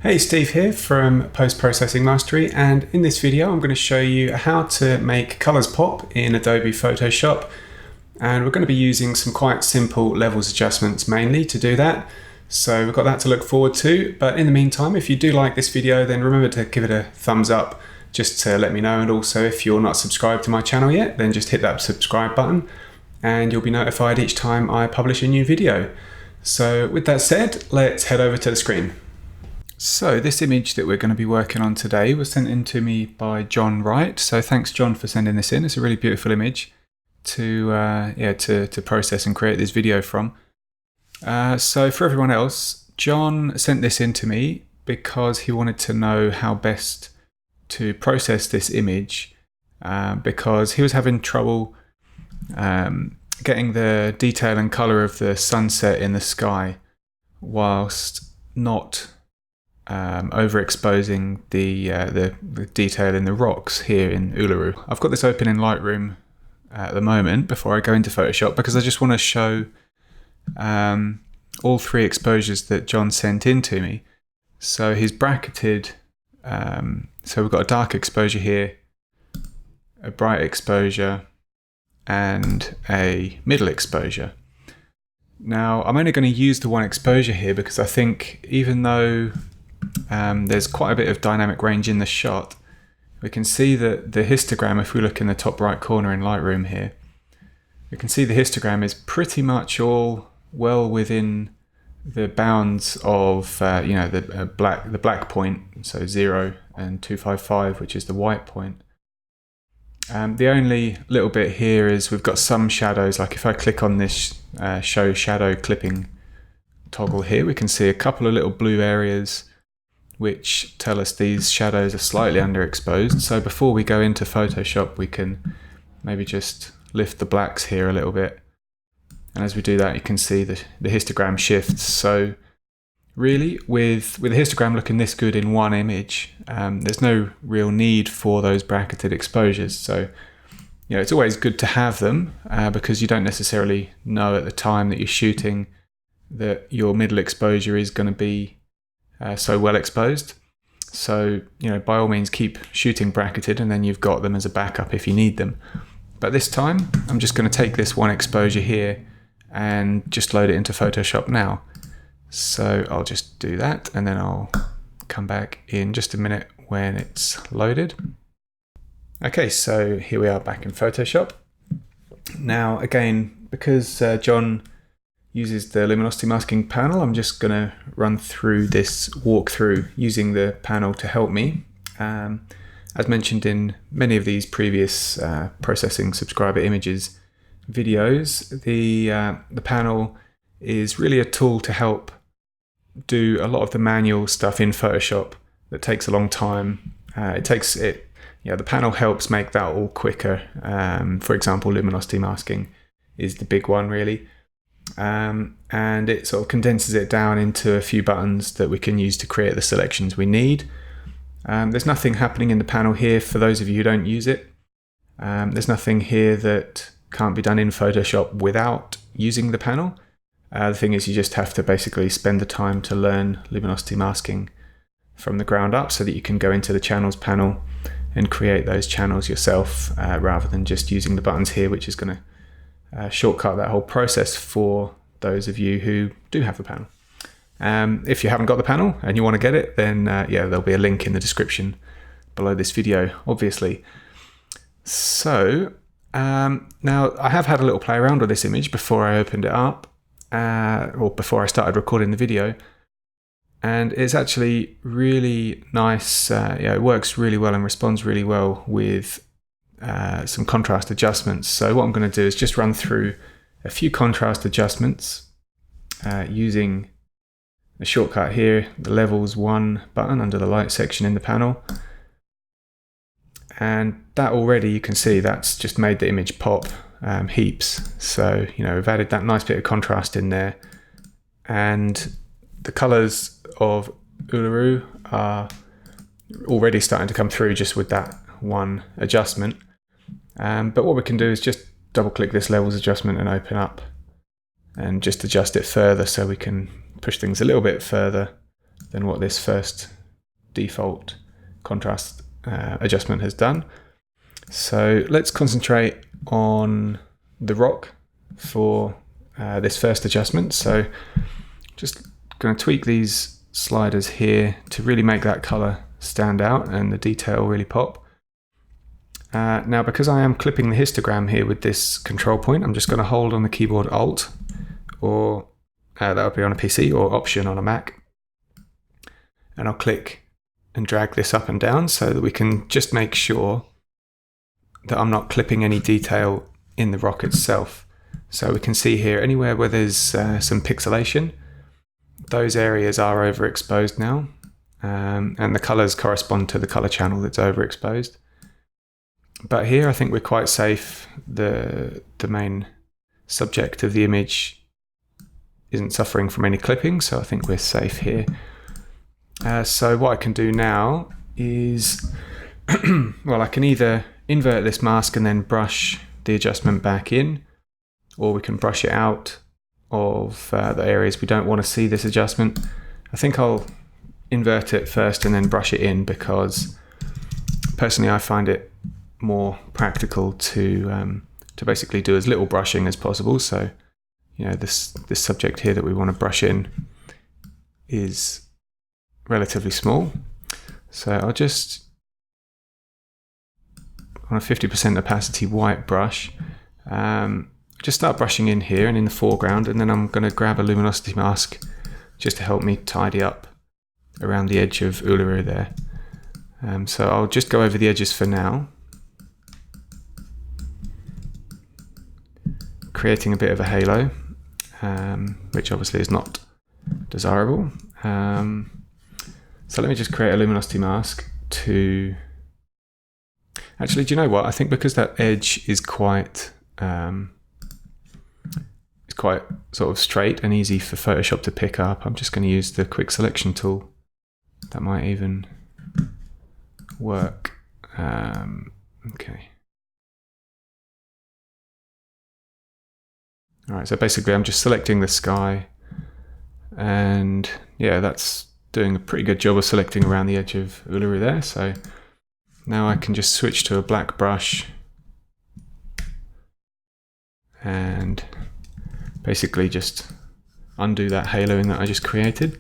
Hey, Steve here from Post Processing Mastery, and in this video I'm going to show you how to make colours pop in Adobe Photoshop, and we're going to be using some quite simple levels adjustments mainly to do that. So we've got that to look forward to, but in the meantime, if you do like this video, then remember to give it a thumbs up just to let me know, and also if you're not subscribed to my channel yet, then just hit that subscribe button and you'll be notified each time I publish a new video. So with that said, let's head over to the screen. So this image that we're going to be working on today was sent in to me by John Wright. So thanks, John, for sending this in. It's a really beautiful image to process and create this video from. So for everyone else, John sent this in to me because he wanted to know how best to process this image because he was having trouble getting the detail and color of the sunset in the sky whilst not overexposing the detail in the rocks here in Uluru. I've got this open in Lightroom at the moment before I go into Photoshop because I just want to show all three exposures that John sent in to me. So he's bracketed, so we've got a dark exposure here, a bright exposure, and a middle exposure. Now I'm only going to use the one exposure here because I think even though there's quite a bit of dynamic range in the shot, we can see that the histogram, if we look in the top right corner in Lightroom here, we can see the histogram is pretty much all well within the bounds of the black point, so 0 and 255, which is the white point. The only little bit here is we've got some shadows, like if I click on this show shadow clipping toggle here, we can see a couple of little blue areas which tell us these shadows are slightly underexposed. So before we go into Photoshop, we can maybe just lift the blacks here a little bit. And as we do that, you can see the histogram shifts. So really, with the histogram looking this good in one image, there's no real need for those bracketed exposures. So it's always good to have them because you don't necessarily know at the time that you're shooting that your middle exposure is going to be so well exposed. So by all means keep shooting bracketed, and then you've got them as a backup if you need them. But this time I'm just going to take this one exposure here and just load it into Photoshop now. So I'll just do that, and then I'll come back in just a minute when it's loaded. Okay, so here we are back in Photoshop. Now again, because John uses the luminosity masking panel, I'm just going to run through this walkthrough using the panel to help me. As mentioned in many of these previous processing subscriber images videos, the panel is really a tool to help do a lot of the manual stuff in Photoshop that takes a long time. The panel helps make that all quicker. For example, luminosity masking is the big one really. And it sort of condenses it down into a few buttons that we can use to create the selections we need. There's nothing happening in the panel here for those of you who don't use it. There's nothing here that can't be done in Photoshop without using the panel. The thing is, you just have to basically spend the time to learn luminosity masking from the ground up so that you can go into the channels panel and create those channels yourself rather than just using the buttons here, which is going to shortcut that whole process for those of you who do have the panel. If you haven't got the panel and you want to get it, then there'll be a link in the description below this video, obviously. So now I have had a little play around with this image before I opened it up, or before I started recording the video, and it's actually really nice. It works really well and responds really well with some contrast adjustments. So what I'm going to do is just run through a few contrast adjustments using the shortcut here, the levels 1 button under the light section in the panel. And that already, you can see that's just made the image pop heaps. So we've added that nice bit of contrast in there, and the colors of Uluru are already starting to come through just with that one adjustment. But what we can do is just double click this levels adjustment and open up and just adjust it further so we can push things a little bit further than what this first default contrast adjustment has done. So let's concentrate on the rock for this first adjustment. So just going to tweak these sliders here to really make that color stand out and the detail really pop. Now, because I am clipping the histogram here with this control point, I'm just going to hold on the keyboard Alt, or that would be on a PC, or Option on a Mac. And I'll click and drag this up and down so that we can just make sure that I'm not clipping any detail in the rock itself. So we can see here, anywhere where there's some pixelation, those areas are overexposed now, and the colors correspond to the color channel that's overexposed. But here I think we're quite safe. The main subject of the image isn't suffering from any clipping, so I think we're safe here. So what I can do now is, well, I can either invert this mask and then brush the adjustment back in, or we can brush it out of the areas we don't want to see this adjustment. I think I'll invert it first and then brush it in, because personally I find it more practical to basically do as little brushing as possible. So, you know, this subject here that we want to brush in is relatively small. So I'll just, on a 50% opacity white brush, just start brushing in here and in the foreground, and then I'm going to grab a luminosity mask just to help me tidy up around the edge of Uluru there. So I'll just go over the edges for now, creating a bit of a halo, which obviously is not desirable. So let me just create a luminosity mask to... Actually, do you know what? I think because that edge is quite sort of straight and easy for Photoshop to pick up, I'm just going to use the quick selection tool. That might even work. Okay. All right, so basically I'm just selecting the sky, and yeah, that's doing a pretty good job of selecting around the edge of Uluru there. So now I can just switch to a black brush and basically just undo that haloing that I just created.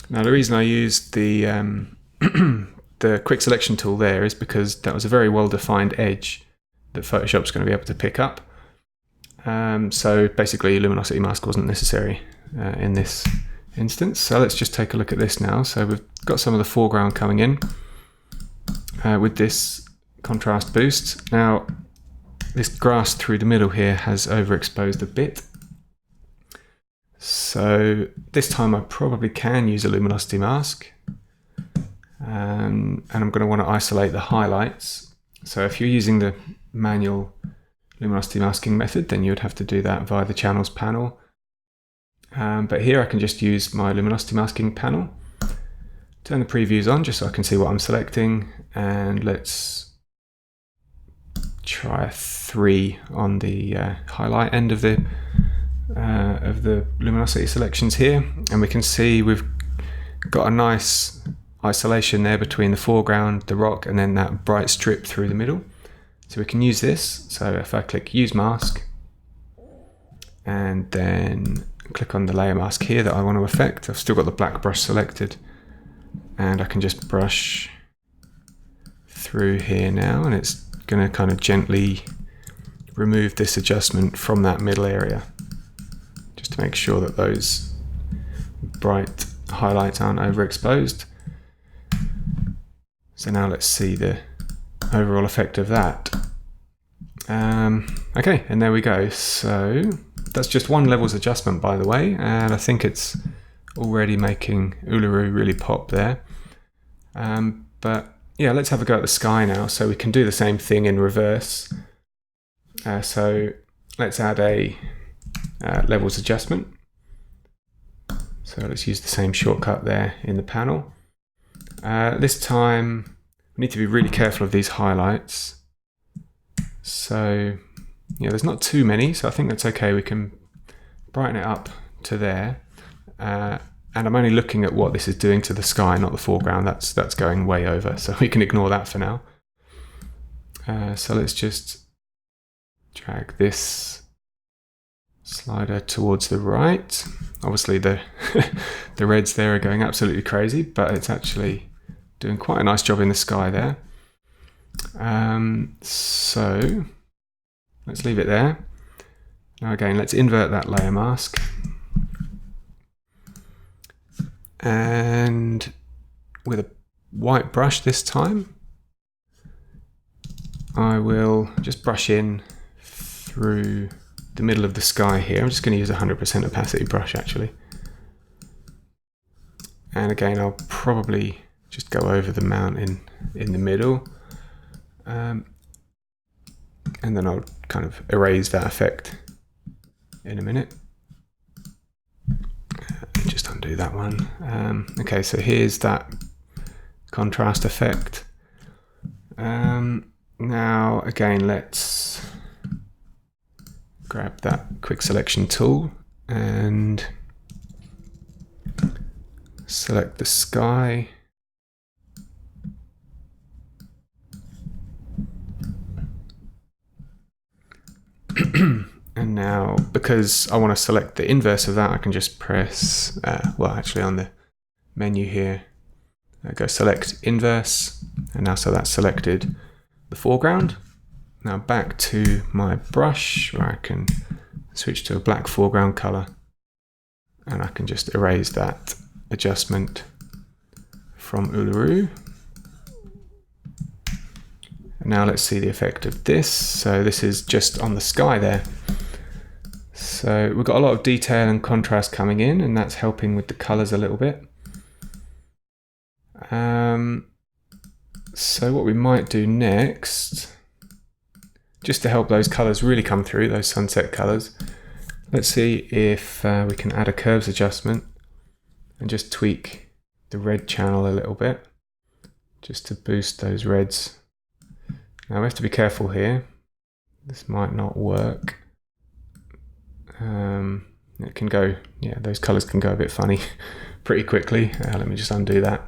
Now the reason I used the the quick selection tool there is because that was a very well defined edge that Photoshop's going to be able to pick up. So basically luminosity mask wasn't necessary in this instance. So let's just take a look at this now. So we've got some of the foreground coming in with this contrast boost. Now this grass through the middle here has overexposed a bit. So this time I probably can use a luminosity mask. And I'm going to want to isolate the highlights. So if you're using the manual luminosity masking method, then you would have to do that via the channels panel. But here I can just use my luminosity masking panel. Turn the previews on just so I can see what I'm selecting, and let's try 3 on the highlight end of the luminosity selections here, and we can see we've got a nice isolation there between the foreground, the rock, and then that bright strip through the middle. So we can use this. So if I click use mask and then click on the layer mask here that I want to affect, I've still got the black brush selected, and I can just brush through here now, and it's going to kind of gently remove this adjustment from that middle area just to make sure that those bright highlights aren't overexposed. So now let's see the overall effect of that. Okay, and there we go. So that's just one levels adjustment, by the way, and I think it's already making Uluru really pop there. But yeah, let's have a go at the sky now. So we can do the same thing in reverse. So let's add a levels adjustment. So let's use the same shortcut there in the panel. This time we need to be really careful of these highlights. So yeah, there's not too many, so I think that's okay. We can brighten it up to there. And I'm only looking at what this is doing to the sky, not the foreground. That's going way over, so we can ignore that for now. So let's just drag this slider towards the right. Obviously the the reds there are going absolutely crazy, but it's actually doing quite a nice job in the sky there. So let's leave it there. Now again, let's invert that layer mask. And with a white brush this time, I will just brush in through the middle of the sky here. I'm just going to use a 100% opacity brush actually. And again, I'll probably just go over the mountain in the middle. And then I'll kind of erase that effect in a minute. Just undo that one. Okay, so here's that contrast effect. Now again, let's grab that quick selection tool and select the sky. And now, because I want to select the inverse of that, I can just press, well, actually on the menu here, go select inverse, and now so that's selected the foreground. Now back to my brush, where I can switch to a black foreground color, and I can just erase that adjustment from Uluru. And now let's see the effect of this. So this is just on the sky there. So we've got a lot of detail and contrast coming in, and that's helping with the colors a little bit. So what we might do next, just to help those colors really come through, those sunset colors, let's see if we can add a curves adjustment and just tweak the red channel a little bit, just to boost those reds. Now we have to be careful here. This might not work. It can go, yeah, those colors can go a bit funny pretty quickly. Let me just undo that.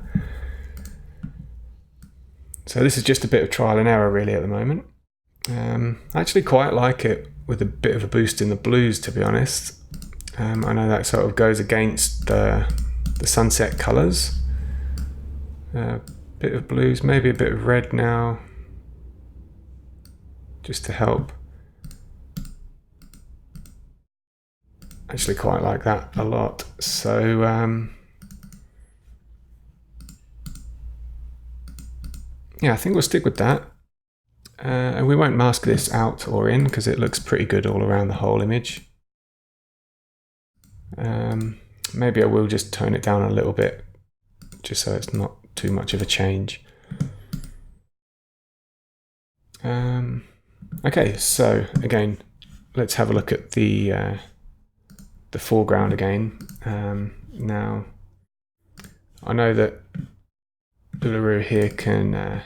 So this is just a bit of trial and error really at the moment. I actually quite like it with a bit of a boost in the blues, to be honest. I know that sort of goes against the sunset colors. Bit of blues, maybe a bit of red now, just to help. Actually quite like that a lot. So yeah, I think we'll stick with that. And we won't mask this out or in because it looks pretty good all around the whole image. Maybe I will just tone it down a little bit, just so it's not too much of a change. Okay, so again, let's have a look at the foreground again. Now, I know that Uluru here can,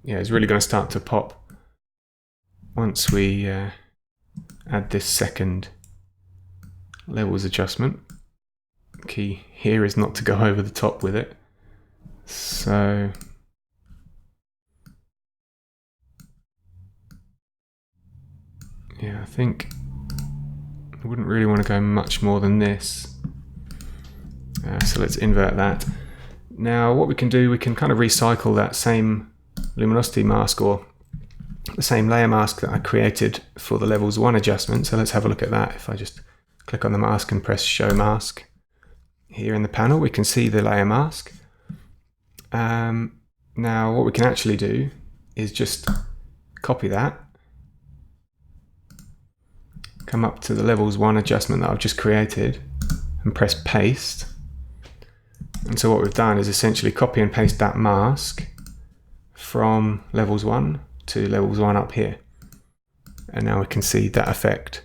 yeah, is really going to start to pop once we add this second levels adjustment. Key here is not to go over the top with it. So yeah, I think I wouldn't really want to go much more than this. So let's invert that. Now what we can do, we can kind of recycle that same luminosity mask or the same layer mask that I created for the levels 1 adjustment. So let's have a look at that. If I just click on the mask and press show mask here in the panel, we can see the layer mask. Now what we can actually do is just copy that, come up to the levels 1 adjustment that I've just created and press paste. And so what we've done is essentially copy and paste that mask from levels 1 to levels 1 up here. And now we can see that effect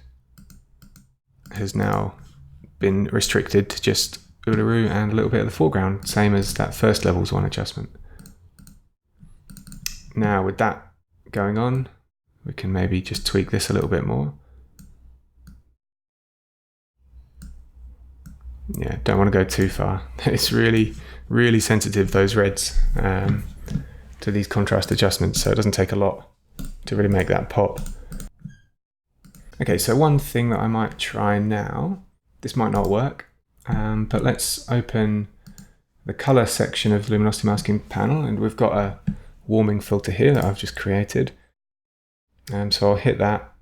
has now been restricted to just Uluru and a little bit of the foreground, same as that first levels 1 adjustment. Now with that going on, we can maybe just tweak this a little bit more. yeah, don't want to go too far. It's really, really sensitive, those reds, to these contrast adjustments, so it doesn't take a lot to really make that pop. Okay, so one thing that I might try now, this might not work, but let's open the color section of the luminosity masking panel, and we've got a warming filter here that I've just created. So I'll hit that,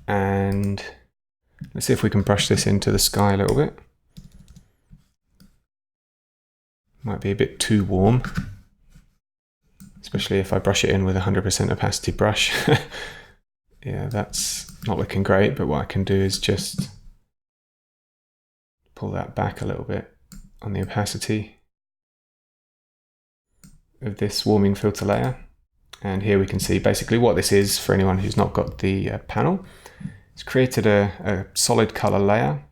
and let's see if we can brush this into the sky a little bit. Might be a bit too warm, especially if I brush it in with 100% opacity brush. Yeah, that's not looking great, but what I can do is just pull that back a little bit on the opacity of this warming filter layer. And here we can see basically what this is for anyone who's not got the panel. It's created a solid color layer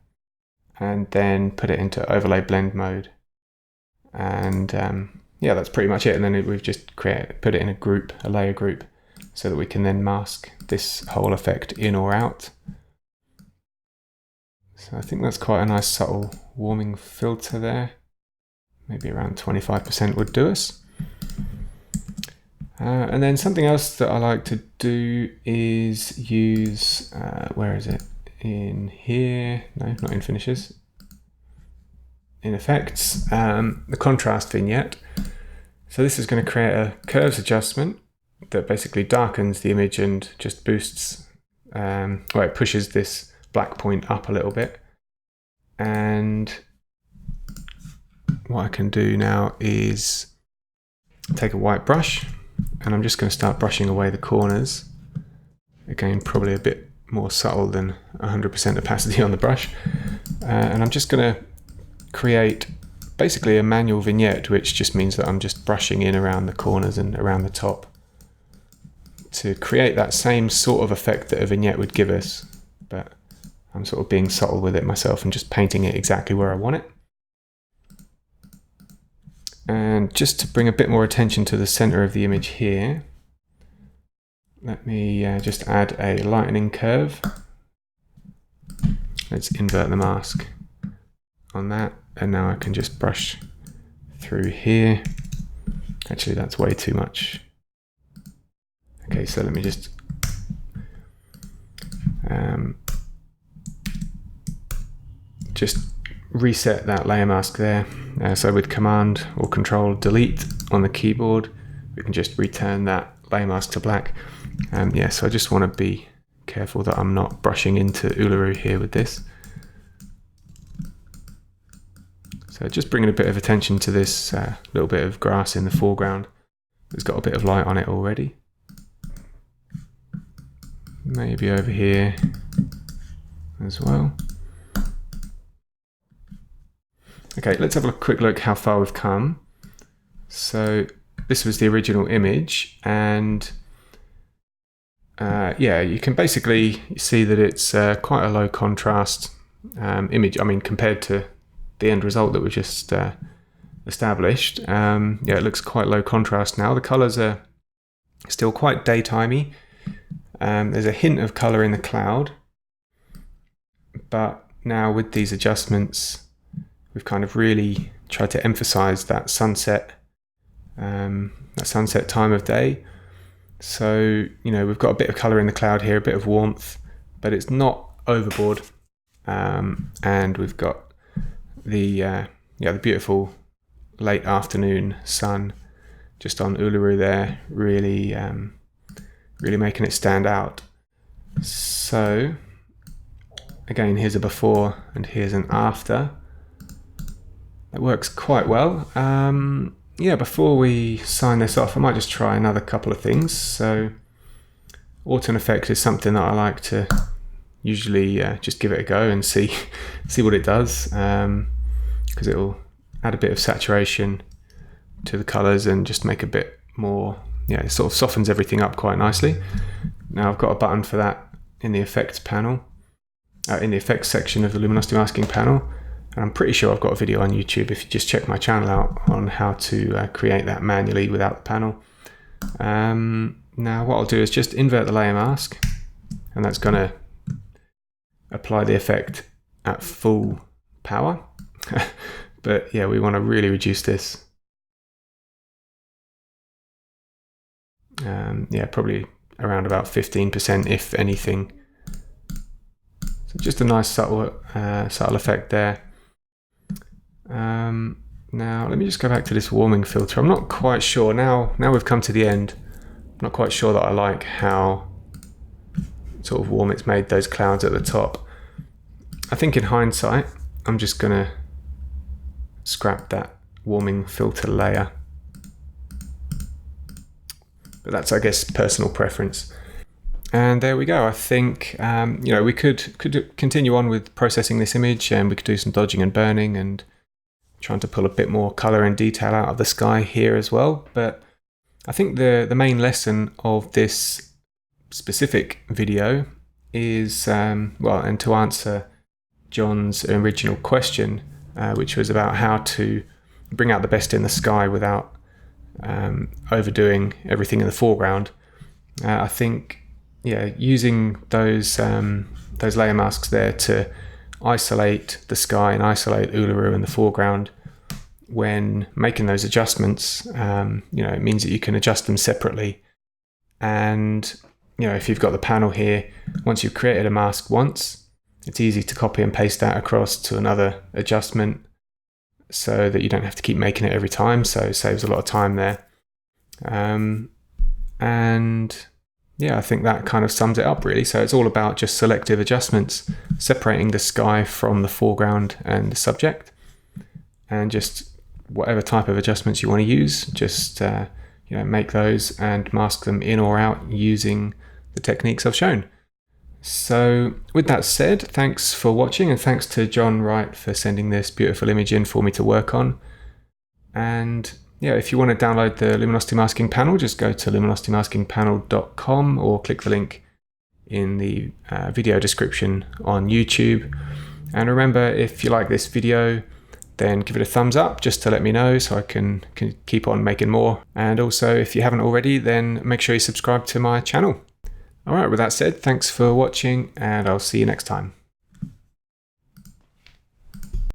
and then put it into overlay blend mode. And yeah, that's pretty much it. And then we've just put it in a group, a layer group, so that we can then mask this whole effect in or out. So I think that's quite a nice subtle warming filter there. Maybe around 25% would do us. And then something else that I like to do is use, where is it? In here, no, not in finishes. In effects, the contrast vignette. So this is going to create a curves adjustment that basically darkens the image and just boosts, well, it pushes this black point up a little bit. And what I can do now is take a white brush, and I'm just going to start brushing away the corners. Again, probably a bit more subtle than 100% opacity on the brush. And I'm just going to create basically a manual vignette, which just means that I'm just brushing in around the corners and around the top to create that same sort of effect that a vignette would give us. But I'm sort of being subtle with it myself and just painting it exactly where I want it. And just to bring a bit more attention to the center of the image here, let me just add a lightening curve. Let's invert the mask on that, and now I can just brush through here. Actually, that's way too much. Okay, so let me just reset that layer mask there. So with Command or Control Delete on the keyboard, we can just return that layer mask to black. Yeah, so I just want to be careful that I'm not brushing into Uluru here with this. So just bringing a bit of attention to this little bit of grass in the foreground. It's got a bit of light on it already. Maybe over here as well. Okay, let's have a quick look how far we've come. So this was the original image, and yeah, you can basically see that it's quite a low contrast image. I mean, compared to the end result that we just established, yeah, it looks quite low contrast now. The colors are still quite daytimey. There's a hint of color in the cloud, but now with these adjustments, we've kind of really tried to emphasize that sunset time of day. So, you know, we've got a bit of color in the cloud here, a bit of warmth, but it's not overboard. And we've got the beautiful late afternoon sun just on Uluru there, really making it stand out. So again, here's a before and here's an after. It works quite well. Yeah, before we sign this off, I might just try another couple of things. So auto effect is something that I like to usually just give it a go and see what it does, because it'll add a bit of saturation to the colors and just make a bit more, yeah, it sort of softens everything up quite nicely. Now I've got a button for that in the effects panel, in the effects section of the luminosity masking panel. And I'm pretty sure I've got a video on YouTube, if you just check my channel out, on how to create that manually without the panel. Now what I'll do is just invert the layer mask, and that's going to apply the effect at full power. But yeah, we want to really reduce this. Yeah, probably around about 15%, if anything. So just a nice subtle effect there. Now let me just go back to this warming filter. I'm not quite sure now we've come to the end. I'm not quite sure that I like how sort of warm it's made those clouds at the top. I think in hindsight, I'm just gonna scrap that warming filter layer. But that's, I guess, personal preference. And there we go. I think we could continue on with processing this image, and we could do some dodging and burning and trying to pull a bit more color and detail out of the sky here as well. But I think the main lesson of this specific video is, and to answer John's original question, which was about how to bring out the best in the sky without overdoing everything in the foreground. I think, using those layer masks there to isolate the sky and isolate Uluru in the foreground when making those adjustments, it means that you can adjust them separately. And if you've got the panel here, once you've created a mask once, it's easy to copy and paste that across to another adjustment so that you don't have to keep making it every time. So it saves a lot of time there. And yeah, I think that kind of sums it up really. So it's all about just selective adjustments, separating the sky from the foreground and the subject, and just whatever type of adjustments you want to use, just make those and mask them in or out using the techniques I've shown. So with that said, thanks for watching, and thanks to John Wright for sending this beautiful image in for me to work on. And yeah, if you want to download the Luminosity masking panel, just go to luminositymaskingpanel.com or click the link in the video description on YouTube. And remember, if you like this video, then give it a thumbs up just to let me know so I can keep on making more. And also, if you haven't already, then make sure you subscribe to my channel. All right, with that said, thanks for watching, and I'll see you next time.